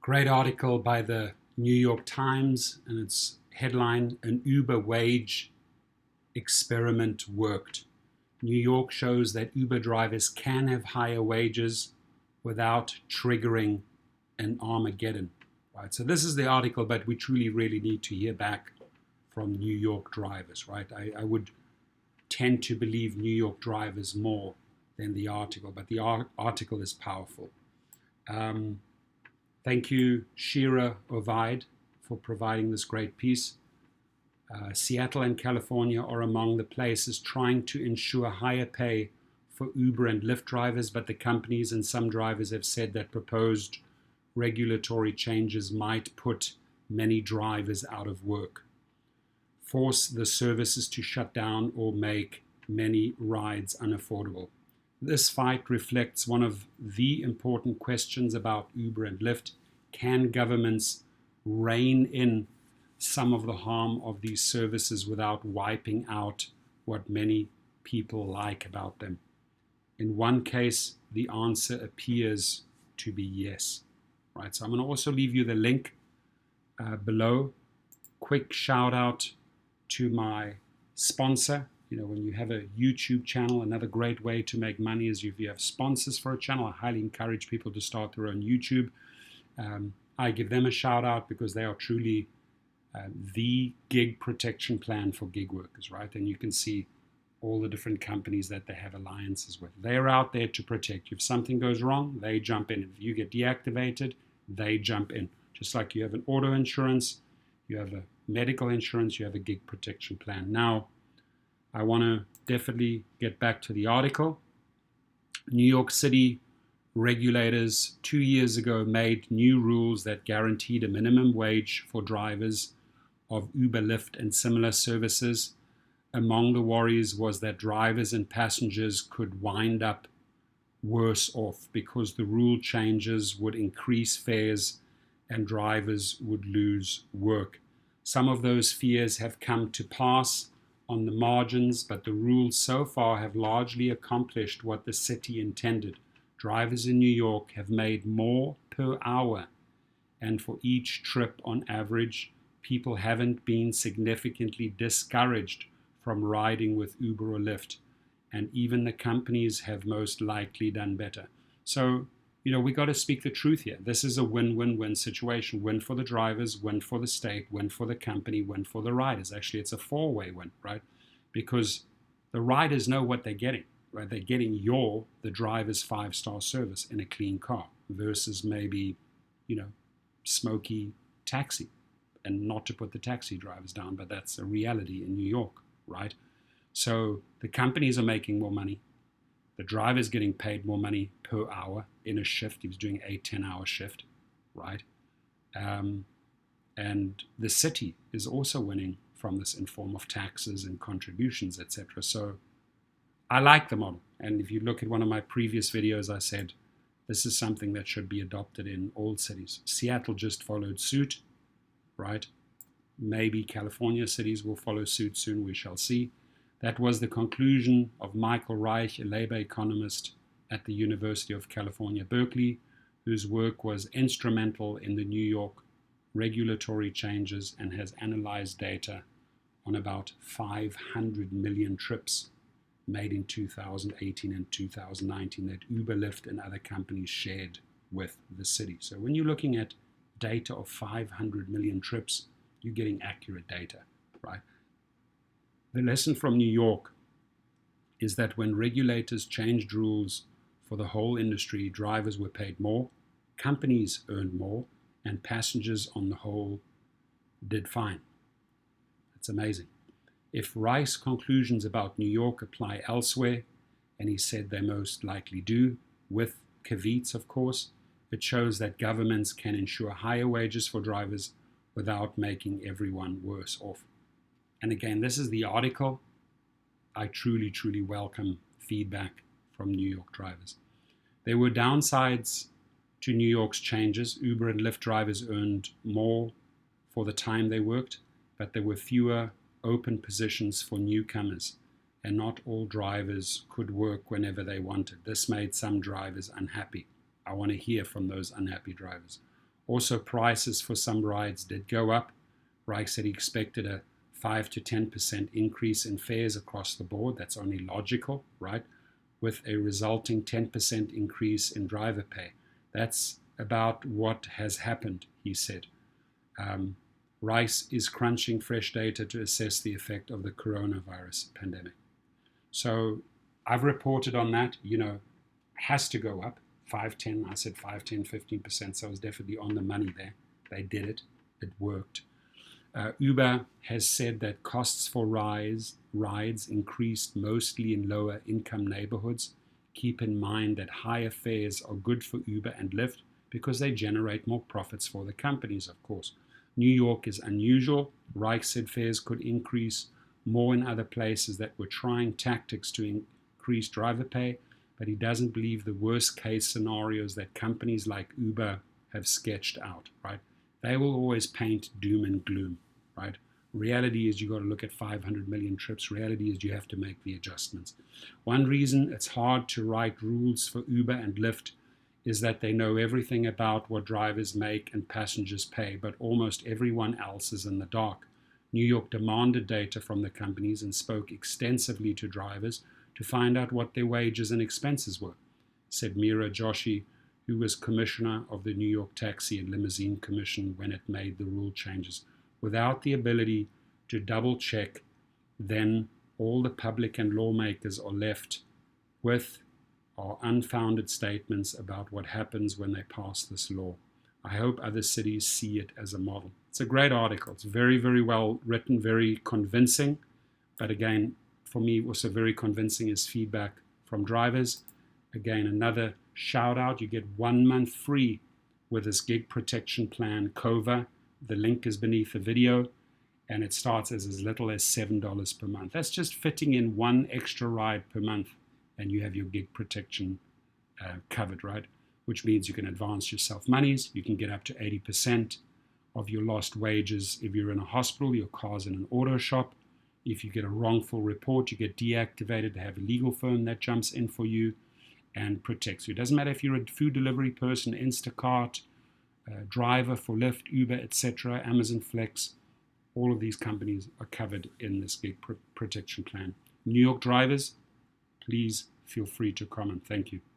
Great article by the New York Times, and its headline, "An Uber Wage Experiment Worked." New York shows that Uber drivers can have higher wages without triggering an Armageddon. Right? So this is the article, but we truly really need to hear back from New York drivers. Right? I would tend to believe New York drivers more than the article, but the article is powerful. Thank you, Shira Ovaid, for providing this great piece. Seattle and California are among the places trying to ensure higher pay for Uber and Lyft drivers, but the companies and some drivers have said that proposed regulatory changes might put many drivers out of work, force the services to shut down, or make many rides unaffordable. This fight reflects one of the important questions about Uber and Lyft. Can governments rein in some of the harm of these services without wiping out what many people like about them? In one case, the answer appears to be yes. Right, so I'm going to also leave you the link below. Quick shout out to my sponsor. When you have a YouTube channel, another great way to make money is if you have sponsors for a channel. I highly encourage people to start their own YouTube. I give them a shout out because they are truly the gig protection plan for gig workers, right? And you can see all the different companies that they have alliances with. They're out there to protect you. If something goes wrong, they jump in. If you get deactivated, they jump in. Just like you have an auto insurance, you have a medical insurance, you have a gig protection plan. Now, I want to definitely get back to the article. New York City regulators 2 years ago made new rules that guaranteed a minimum wage for drivers of Uber, Lyft, and similar services. Among the worries was that drivers and passengers could wind up worse off because the rule changes would increase fares and drivers would lose work. Some of those fears have come to pass on the margins, but the rules so far have largely accomplished what the city intended. Drivers in New York have made more per hour, and for each trip on average, people haven't been significantly discouraged from riding with Uber or Lyft, and even the companies have most likely done better. So, we got to speak the truth here. This is a win-win-win situation. Win for the drivers, win for the state, win for the company, win for the riders. Actually, it's a four-way win, right? Because the riders know what they're getting, right? They're getting the driver's 5-star service in a clean car versus maybe, smoky taxi. And not to put the taxi drivers down, but that's a reality in New York, right? So the companies are making more money. The driver's getting paid more money per hour in a shift. He was doing a 10-hour shift, right? And the city is also winning from this in form of taxes and contributions, etc. So I like the model. And if you look at one of my previous videos, I said this is something that should be adopted in all cities. Seattle just followed suit, right? Maybe California cities will follow suit soon. We shall see. That was the conclusion of Michael Reich, a labor economist at the University of California, Berkeley, whose work was instrumental in the New York regulatory changes and has analyzed data on about 500 million trips made in 2018 and 2019 that Uber, Lyft, and other companies shared with the city. So when you're looking at data of 500 million trips, you're getting accurate data, right? The lesson from New York is that when regulators changed rules for the whole industry, drivers were paid more, companies earned more, and passengers on the whole did fine. That's amazing. If Reich's conclusions about New York apply elsewhere, and he said they most likely do, with caveats, of course, it shows that governments can ensure higher wages for drivers without making everyone worse off. And again, this is the article. I truly, truly welcome feedback from New York drivers. There were downsides to New York's changes. Uber and Lyft drivers earned more for the time they worked, but there were fewer open positions for newcomers, and not all drivers could work whenever they wanted. This made some drivers unhappy. I want to hear from those unhappy drivers. Also, prices for some rides did go up. Reich said he expected a 5 to 10% increase in fares across the board. That's only logical, right? With a resulting 10% increase in driver pay. That's about what has happened, he said. Rice is crunching fresh data to assess the effect of the coronavirus pandemic. So I've reported on that, has to go up 5, 10, I said 5, 10, 15%. So I was definitely on the money there. They did it. It worked. Uber has said that costs for rides increased mostly in lower income neighborhoods. Keep in mind that higher fares are good for Uber and Lyft because they generate more profits for the companies, of course. New York is unusual. Reich said fares could increase more in other places that were trying tactics to increase driver pay, but he doesn't believe the worst case scenarios that companies like Uber have sketched out, right? They will always paint doom and gloom, right? Reality is you got to look at 500 million trips. Reality is you have to make the adjustments. One reason it's hard to write rules for Uber and Lyft is that they know everything about what drivers make and passengers pay, but almost everyone else is in the dark. New York demanded data from the companies and spoke extensively to drivers to find out what their wages and expenses were, said Meera Joshi, who was commissioner of the New York Taxi and Limousine Commission when it made the rule changes. Without the ability to double check, then all the public and lawmakers are left with are unfounded statements about what happens when they pass this law. I hope other cities see it as a model. It's a great article. It's very, very well written, very convincing. But again, for me, also very convincing is feedback from drivers. Again, another shout out. You get 1 month free with this gig protection plan, COVA. The link is beneath the video, and it starts as little as $7 per month. That's just fitting in one extra ride per month, and you have your gig protection covered, right? Which means you can advance yourself monies. You can get up to 80% of your lost wages. If you're in a hospital, your car's in an auto shop. If you get a wrongful report, you get deactivated to have a legal firm that jumps in for you and protects you. It doesn't matter if you're a food delivery person, Instacart, driver for Lyft, Uber, etc., Amazon Flex, all of these companies are covered in this gig protection plan. New York drivers, please feel free to comment. Thank you.